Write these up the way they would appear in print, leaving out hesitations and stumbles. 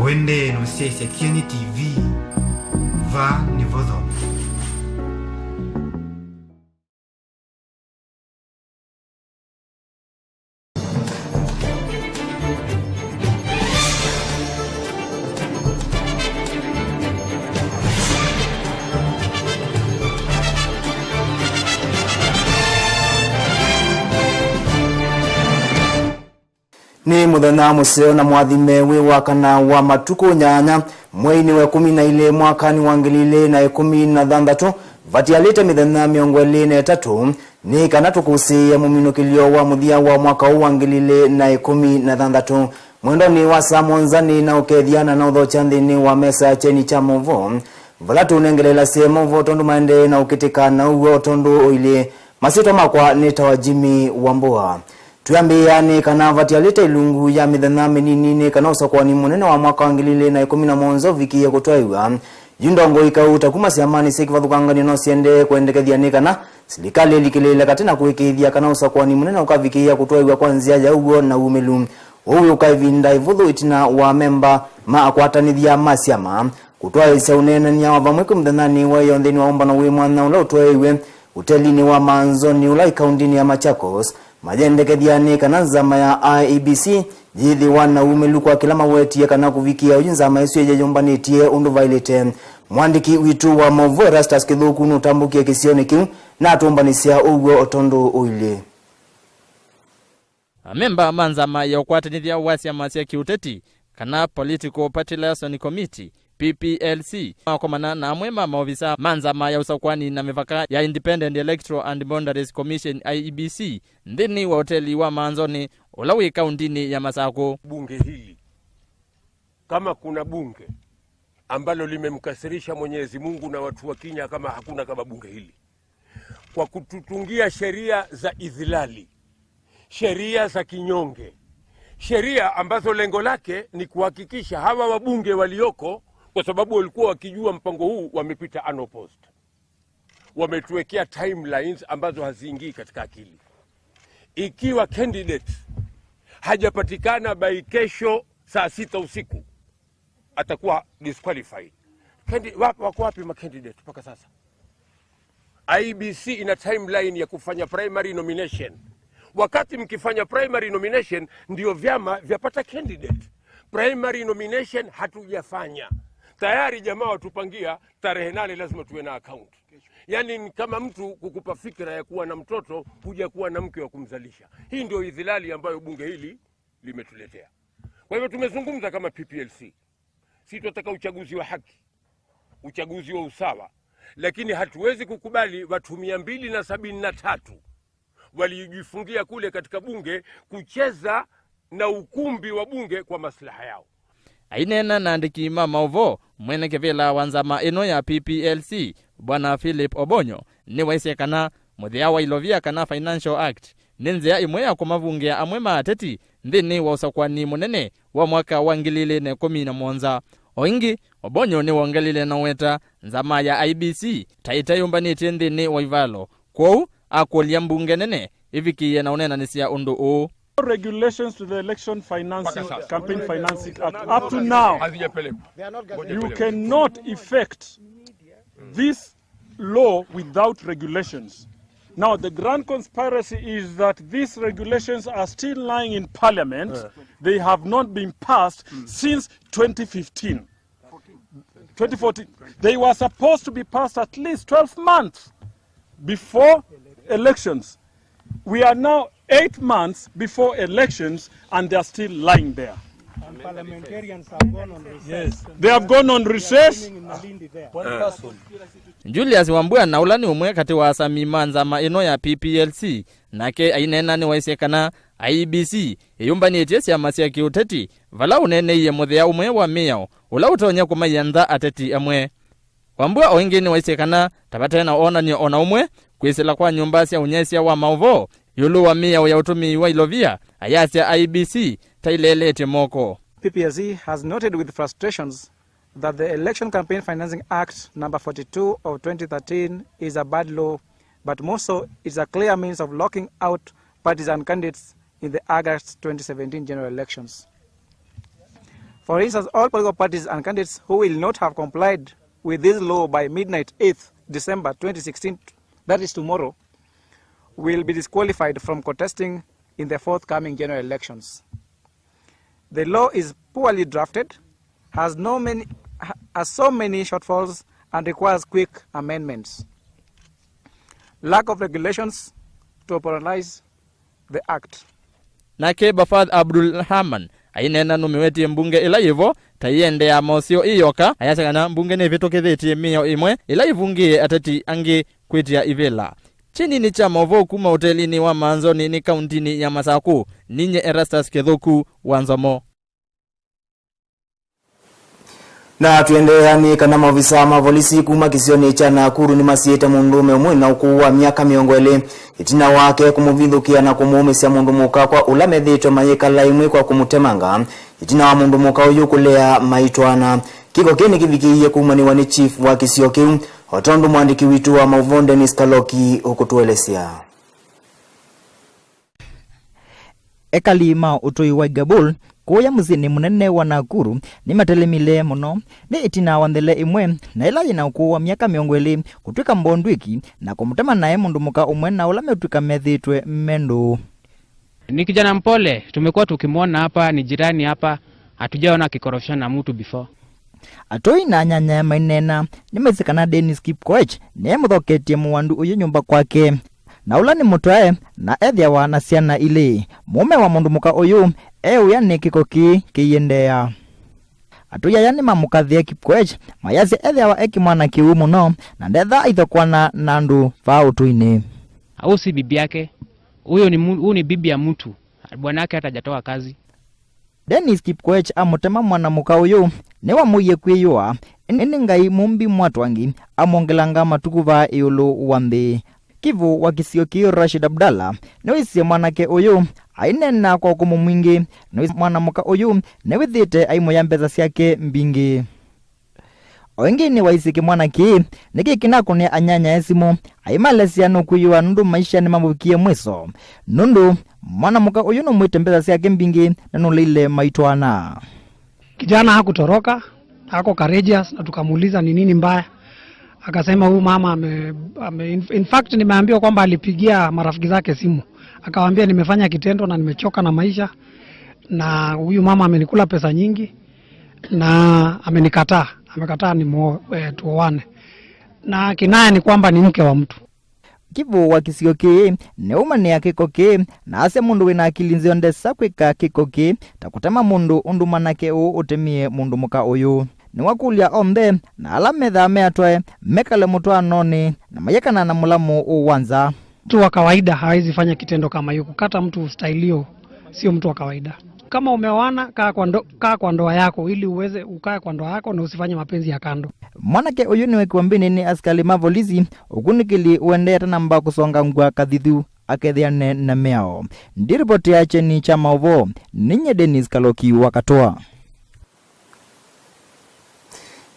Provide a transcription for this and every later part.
wende no se Kieni TV va nivodo. Ni muthenya museo na mwathime wi wakana wa matuku nyanya mwezi wa 12 mwakani wa 2016 vatialite mithenya 23 ni kana tukusia muminukilio wa muthia wa mwaka wa 2016 mwendo ni wa samonzani na ukethiana na uthocha nthini wa mesa cheni cha movo vala tunengelela semo votondu mande na ukitikana ugo tondu oile masito makwa ni tawa Jimmy Wambua. Tuambiani kana vatialite ilungu ya mithenya minini kana usakwani munene wa mwaka wa 2017 viki ya kutwaiwa yundongo ikauta kuma siamani sikivathukangani no siende kuendekethia kana serikali ilikilele katina kuikithia kana usakwani munene ukaviki ya kutwaiwa kwanzia ya ugo na umelu uyu ukaivinda ivuthu itina wa memba maakwatanithia masiama kutwaisa unenania wa vamwe kumthenani wa yonthini wa umbano wi mwana ula utwaiwe utelini wa Manzoni ula ikaundini ya Machakos majendekethiani kana nzama ya IEBC jithi wana umelu kwa kila maweti kana kuvikia ujinzama isu ya yombanitie undu vailete mwandiki witu wa Movo Erastus Kithuku nutambukia kisioni kiu na atumbanisia ugo otondo uile. Memba manzama ya ukwatanithia wasi ya masia kiuteti kana Political Party Liaison Committee PPLC makomana na mwema maofisa manzama ya usakwani na mivaka ya Independent Electoral and Boundaries Commission IEBC ndini wa hoteli wa Manzoni ulawi kaundini ya Masako. Bunge hili kama kuna bunge ambalo limemkasirisha Mwenyezi Mungu na watu wa Kenya kama hakuna kama bunge hili, kwa kututungia sheria za idhilali, sheria za kinyonge, sheria ambazo lengo lake ni kuhakikisha hawa wabunge walioko, kwa sababu walikuwa wakijua mpango huu, wamepita unopposed. Wametuwekea timelines ambazo haziingii katika akili. Ikiwa candidate hajapatikana by kesho saa 6 usiku atakuwa disqualified. Wako wapi ma candidate mpaka sasa? IEBC ina timeline ya kufanya primary nomination. Wakati mkifanya primary nomination ndio vyama vyapata candidate. Primary nomination hatujafanya. Tayari jamaa watupangia tarehe 8 lazima tuwe na account. Yani kama mtu kukupa fikra ya kuwa na mtoto huja kuwa na mke wa kumzalisha. Hii ndio idhilali ambayo bunge hili limetuletea. Kwa hivyo tumezungumza kama PPLC. Sisi tunataka uchaguzi wa haki, uchaguzi wa usawa, lakini hatuwezi kukubali watu 273 walijifungia kule katika bunge kucheza na ukumbi wa bunge kwa maslaha yao. Ainena na andiki Movo mwene kevela wanzama eno ya PPLC bwana Philip Obonyo ni waise kana muthia wa ilovia kana Financial Act ninzea imwe ya kumavungia amwe maateti ndini wa usakwani munene wa mwaka wa 2017. Oingi Obonyo ni wangalile na weta nzama ya IEBC taita yumbanite ndini wa ivalo kwou akolia mbunge nene iviki na unena nisia undu o regulations to the election financing campaign financing act up to now. You cannot effect this law without regulations. Now the grand conspiracy is that these regulations are still lying in parliament. They have not been passed since 2015. 2014. They were supposed to be passed at least 12 months before elections. We are now 8 months before elections and they are still lying there. And parliamentarians have gone on recess. Yes, they have gone on recess. Julius Wambua na ulani umwe kati wa asami manzama eno ya PPLC nake ainena ni waisekana IEBC yumbani etesi ya masia kiuteti vala unene ye muthia umwe wa miyao ula utonya kumayandha ateti amwe. Wambua oingi ni waisekana tabatena ona ni ona umwe kwisila kwa nyumba sia unyesia wa Movo yulu wa miyao ya utumi wa ilovia ayasia IEBC tailelete moko. PPLC has noted with frustrations that the Election Campaign Financing Act number 42 of 2013 is a bad law, but more so it's a clear means of locking out partisan candidates in the August 2017 general elections. For instance, all political parties and candidates who will not have complied with this law by midnight 8th December 2016, that is tomorrow, will be disqualified from contesting in the forthcoming general elections. The law is poorly drafted, has so many shortfalls, and requires quick amendments. Lack of regulations to operationalize the act. Nake Bafad Abdul Haman ainena numiwetie mbunge ila yivo tayende ya mosio iyoka ayasagana mbunge ne vitokethetie mio imwe ila ivungie atati angi kwitia ivela. Chini ni cha movo kuma hotelini wa manzoni ni kauntini ya Masaku ninye Erastus Kethoku Wanzamo. Na tuendeani kana maofisa ma polisi kuma kisioni cha Nakuru ni masieta mundume umwe na ukuwa miaka miongo itina wake kumuvithukia na kumuumisia mundu muka kwa ulamethitwe mayeka laimwe kwa kumutemanga itina wa mundu muka uyu kulea maitwana. Kiko kini kivikiie kumaniwa ni chief wa kisio kiu Otondu mwandiki witu wa Mauvonde ni Skaloki ukutuelezea. Ekalima utoi wa Gabul kuya muzini munene wa Nakuru ni matelemile muno ni itina wandele imwe na ila ina ukuwa miaka miongo kutwika mbondwiki na kumutema nae mundu muka umwe na ulametwika methitwe mendo. Ni kijana mpole, tumekuwa tukimwona hapa, ni jirani hapa, hatujaona kikorofisha na mtu before. Atoi na nyanya mainena ni mezikana Dennis Kipkoech ni muthoketie muwandu uyu nyumba kwake na ula ni mutwae na ethia wa nasiana ile mume wa mundu muka uyu uya ni kikoki kiyendea. Atuya yani mamukathia Kipkoech mayazi ethia wa mwana kiu muno na ndetha ithokwana nandu fautuine. Au si bibi yake, huyu ni bibi ya mtu, bwanake hatajatoa kazi. Dennis Kipkoech amutema mwana muka uyu ni wamuye kwiyua ini ngai mumbi mwatwangi amongelanga matukuva iulu wambi. Kivu wa kisio kiyo Rashid Abdalla niwisie mwanake uyu ainena kwa ukumu mwingi niwisi mwana muka uyu niwithite aimoya mbeza siake mbingi. Oingini waisiki mwanaki nikikinaku ni anyanya esimu aimalesia nukuyua nundu maisha ni mamuvikie mwiso nundu mwana muka uyu numwite mbeza siake mbingi na nulile maitwana. Kijana hakutoroka, hako courageous na tukamuuliza ni nini mbaya. Akasema huyu mama in fact nimeambiwa kwamba alipigia marafiki zake simu. Akawaambia nimefanya kitendo na nimechoka na maisha na huyu mama amenikula pesa nyingi na amenikataa. Amekataa ni tuoane. Na kinaya ni kwamba ni mke wa mtu. Kivu wa kisio ki ni umani ya kikoki na ase mundu wina akilinzio ndesa kwika kikoki takutema mundu undu manake utemie mundu muka uyu. Ni wakulia ombe na alametha meatwe mekale mutu anoni na mayekana na mulamu uwanza. Mtu wa kawaida hawezi fanya kitendo kama hiyo. Kukata mtu stylio sio mtu wa kawaida. Kama umeoana kaa kwa ndoa yako ili uweze ukae kwa ndoa yako na usifanye mapenzi ya kando. Mwanake uyu niwe kiwambini ni askali mavolizi ukunikili uendea tana mba kusonga ngwa kathithu akethiane na meao. Ndiripoti ya cheni cha Maovo ninye Dennis Kaloki wakatoa.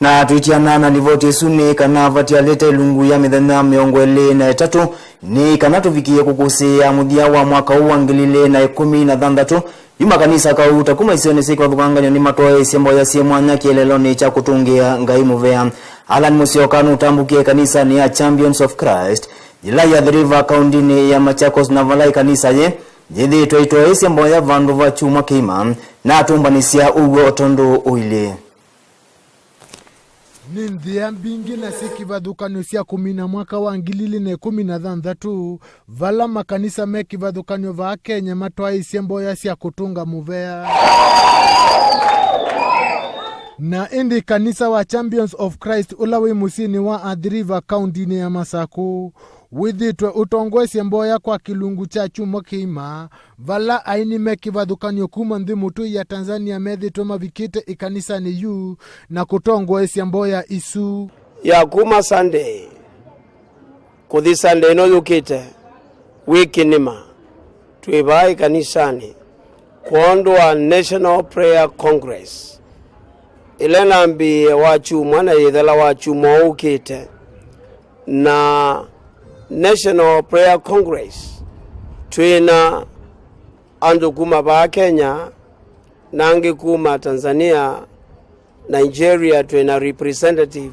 Na tuitiana na livoti suni kana vatia leta ilungu ya mithenya miongo na 3 ni kana tuvikie kukusia muthia wa mwaka huu wa 2016 yuma kanisa kauta kuma isione sikwa thukanganya ni matoe sembo ya siemwanya kielelo ni cha kutungia ngai muvea. Alan Musiokanu utambukie kanisa ni ya Champions of Christ jilai ya The River County ni ya Machakos na valai kanisa ye jithi tuitoe sembo ya vandu va chuma kima na tumbanisia ugo otondo uile. Ninthia mbingi na sikivadhukanio cia kumina mwaka wa 2016 vala makanisa mekivadhukanio va Kenya matwaisie mboya cia kutunga muvea. Na indi kanisa wa Champions of Christ ulawi musini wa The River County ni ya Masaku withitwe utongwesie mboya kwa kilungu cha chuma kima vala aini mekivadhukanio kuma nthi mutu ya Tanzania methitwe mavikite ikanisa ni yu na kutongwesie mboya isu ya kuma Sunday kuthi Sunday no yukite wiki nima tuibai kanisani kuondwa National Prayer Congress ilena mbi wachumwa na yethela wachumwa ukite na National Prayer Congress twina andu kuma ba Kenya nangi kuma Tanzania, Nigeria twina representative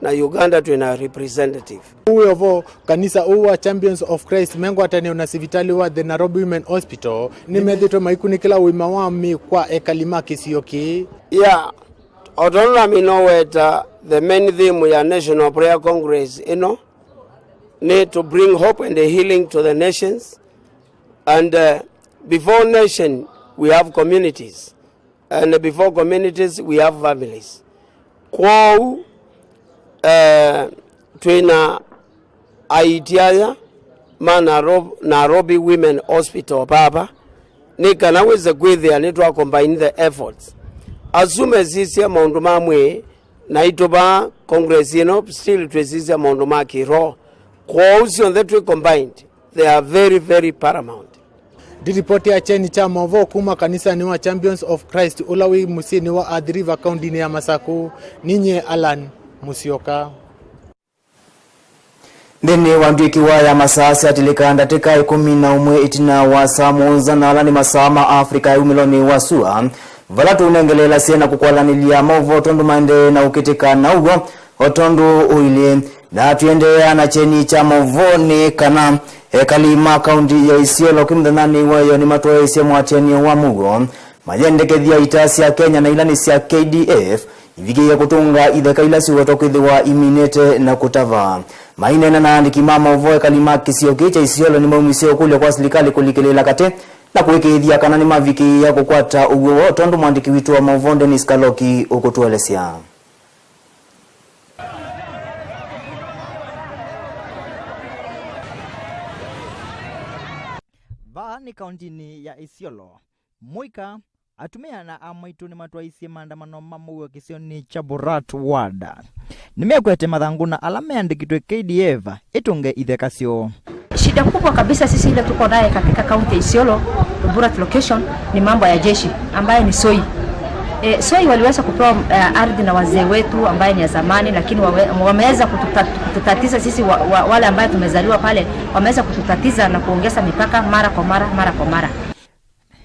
na Uganda twina representative. Uyovo kanisa uwa Champions of Christ mengo atane na sivitali wa the Nairobi Women Hospital ni medito maikunikila wima wami kwa ekalima kisioki. Yeah, odonla minoweta the main theme ya National Prayer Congress need to bring hope and healing to the nations, and before nation we have communities, and before communities we have families. Kwao twina aitiaya Nairobi Women Hospital papa nikanaweza kwithia nitwa combine the efforts asume sisi maundu mamwe na itoba congress still twesisi maundu makiro kwa usio that we combined, they are very very paramount. Diripoti ya cheni cha Movo kuma kanisa ni wa Champions of Christ Ulawi Musini wa Athi River County ya Masaku ninye Alan Musioka. Ndeni wandiki wa ya masasi atilikanda teka 11 itina wa samunza na alani masama Afrika ya umiloni wa sua valatu unengelela siena kukwalanilia Movo tondu mande na ukitika na ugo otondu uili na tuendea na cheni cha Movo ni kana kalima kaunti ya Isiolo kimdhanani wayo ni matuwa isiemu wa cheni wa mugo majendeke dhia itasi ya Kenya na ilani siya KDF iviki ya kutunga idheka ilasi watokidhi wa iminete na kutava maine na naandiki mama uvoe kalima kisioki cha Isiolo ni maumisio kule kwa serikali kulikilela kate na kuweke idhia kanani maviki ya kukwata uguo tondu mwandiki witu wa Mavonde ni Skaloki ukutuelesia. Ni kaunti ya Isiolo Moika atumia na amaitu ni matwaisi maandamano mamuwa kisioni cha Borat Ward nimekwete mathangu na alama andikitwe KDF itunge ithekasio. Shida kubwa kabisa sisi ile tuko naye katika kaunti ya Isiolo Borat location ni mambo ya jeshi ambaye ni SOI. SOI waliweza kupewa ardhi na wazee wetu ambaye ni ya zamani, lakini wameweza kututatiza sisi wale ambao tumezaliwa pale, wameweza kututatiza na kuongeza mipaka mara kwa mara.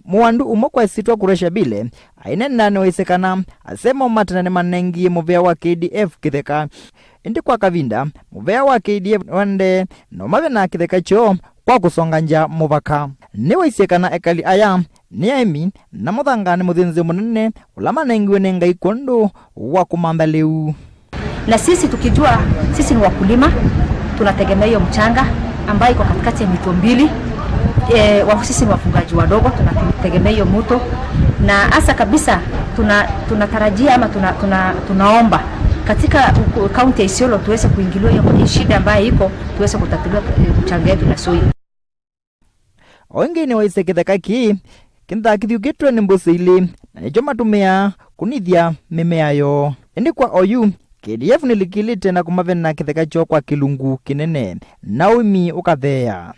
Mwandu umokwa sitwa kuresha bile aina isekana asema matanane manengi muvea wa KDF kitheka indi kwa kavinda muvea wa KDF wande no mave na kitheka cho kwa kusonganja muvaka niwa isekana ekali aya ni aimi na muthangani muthinzi munene ulama nengiwe nenga ikondo wa kumambaliu. Na sisi tukijua sisi ni wakulima tunategemea hiyo mchanga ambayo iko katikati ya mito mbili. Sisi ni wafugaji wadogo tunategemea hiyo mto, na hasa kabisa tunatarajia ama tunaomba katika kaunti ya Isiolo tuweze kuingiliwa hiyo shida ambayo iko, tuweze kutatuliwa mchanga yetu na SOI. Wengine waiseketheka ki kinda kithiukitwe ni mbusi ili na nicho matumia kunithia mimea yo indi kwa oyu KDF nilikilite na kumavena kitheka cho kwa kilungu kinene na umi ukathea.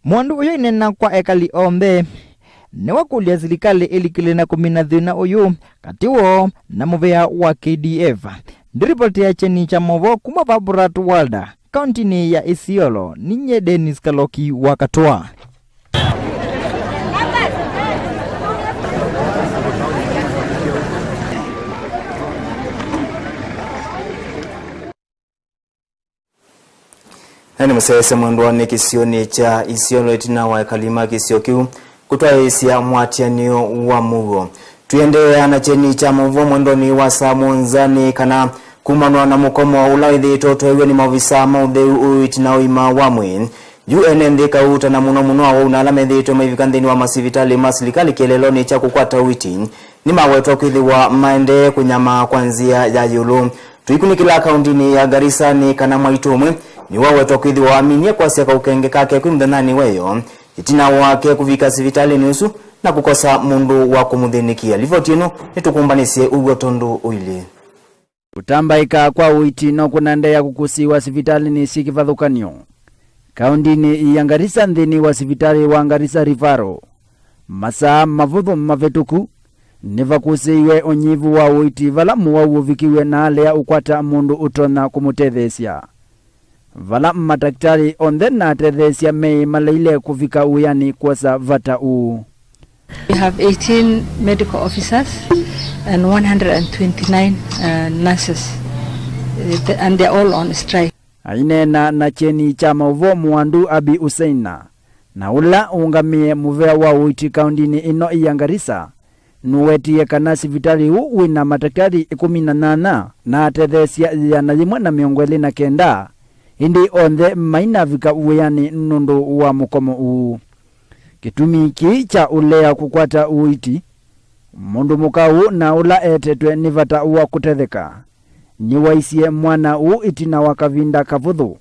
Mwandu uyo inena kwa ekali ombe ni wakulia serikali ilikile na kumina thina uyu katiwo na muvea wa KDF. Ndiripoti ya cheni cha Movo kuma Borat Ward kaunti ya Isiolo ninye Dennis Kaloki wakatoa. Nani musese mwendwane kisioni cha Isiolo itina wa kalima kisiokiu kutoa isia mwatianio wa mugo. Tuendea na cheni cha Movo mwendoni wa samunzani kana kumanwa na mukomo wa ulaithi toto iwe ni mavisa maudheu itina uima wa mwin. UNND kauta na muno wa unalame dhito maivikandhini wa masivitali masilikali kieleloni cha kukwata witi. Ni maweto kithi wa maende kunyama kwanzia ya yulu. Tuikunikila kaundini ya Garissa ni kana maitumwe. Ni wawe tokithi wa aminie kwa siaka ukenge kake kumdhanani weyo itina wake kuvika sivitali nusu na kukosa mundu wa kumudhinikia. Livotino nitukumbanisie ugotondu uili kutambaika kwa uitino kunandea kukusiwa sivitali ni sikivadhukanyo kaundini ya Garissa nthini wa sivitali wa Garissa Rifaro masaa mavuthu mavetuku nivakusiiwe unyivu wa uiti vala muwau vikiwe na alea ukwata mundu utona kumutethesia. Vala madaktari onthe na tethesia mei malaile kufika uyani kwasa vata uu. We have 18 medical officers and 129 nurses, and they're all on strike. Ainena na cheni cha mauvo Mwandu Abi Usaina na ula ungamie muvea wa uiti kaundini ino iya Garissa nuwetie kana sivitali huu wina madaktari 18 na tethesia ya nazimwa na miongweli na kenda indi onthe maina vika uyani nundu wa mukomo uu. Kitumi ki cha ulea kukwata uiti mundu mukau na ula etetwe nivata uwa kutetheka niwaisie mwana uu itina wakavinda kavuthu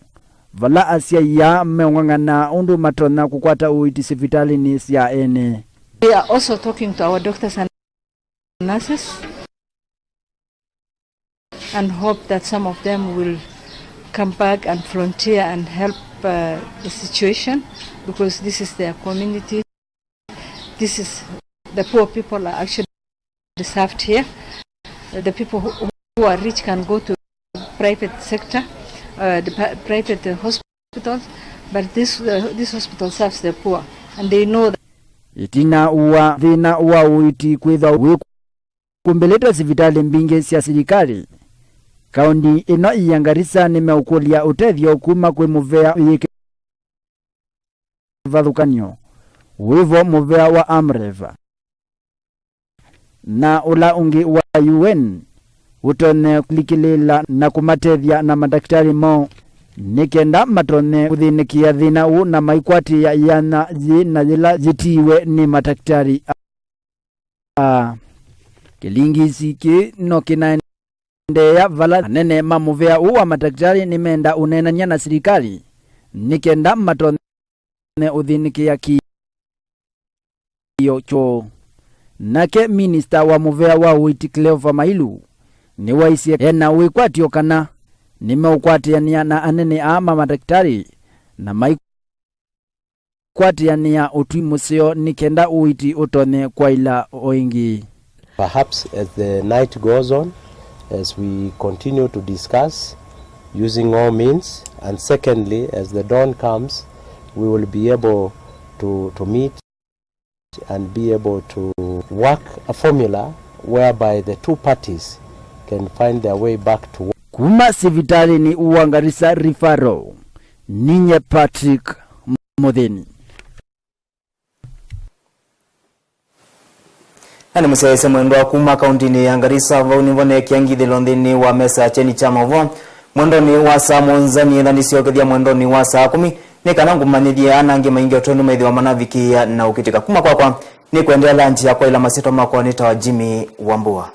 vala asia ya meongangana undu matona kukwata uiti sivitali ni sia ene. We are also talking to our doctors and nurses and hope that some of them will come back and volunteer and help the situation, because this is their community. This is the poor people are actually served here. The people who are rich can go to private sector, the private hospitals, but this hospital serves the poor, and they know that. Itina uwa thina uwa uiti kwitha kumbeleta sivitali mbingi sia serikali. Kaundi ino iya Garissa nimeukulia utethio kuma kwi muvea yike vathukanio wivo muvea wa Amref na ula ungi wa UN utone kulikilila na kumatethia na madaktari mo nikenda matone kuthinikia thina u na maikwati ya yana na zila zitiwe ni madaktari. Kilingisi ki no kinaendelea vala nene mamuvea u wa madaktari nimenda unenanya na serikali nikenda matone uthinikia ki yocho. Nake minister wa muvea wa uiti Cleophas Mailu ni waisie ena wikwatio kana nimeukwatiania na anene ama madaktari na maikwatiania utwi museo nikenda uiti utone kwa ila oingi. Perhaps as the night goes on, as we continue to discuss using all means, and secondly, as the dawn comes, we will be able to meet and be able to work a formula whereby the two parties can find their way back to work. Kuma sivitali ni uwa Garissa Referral, ninye Patrick Mutheni. Ani musese mwendo wa kuma kauntini ya Garissa vauni vone kiangithi londhini wa mesa cheni chama vo mwendo ni wa saa monzani dhani siokethia mwendo ni wa saa 10 ni kanangu manithia anangi maingi otonu maithi wa manavikia na ukitika kuma kwa ni kuendelea nchi ya kwa ila masito mako nita wa Jimmy Wambua.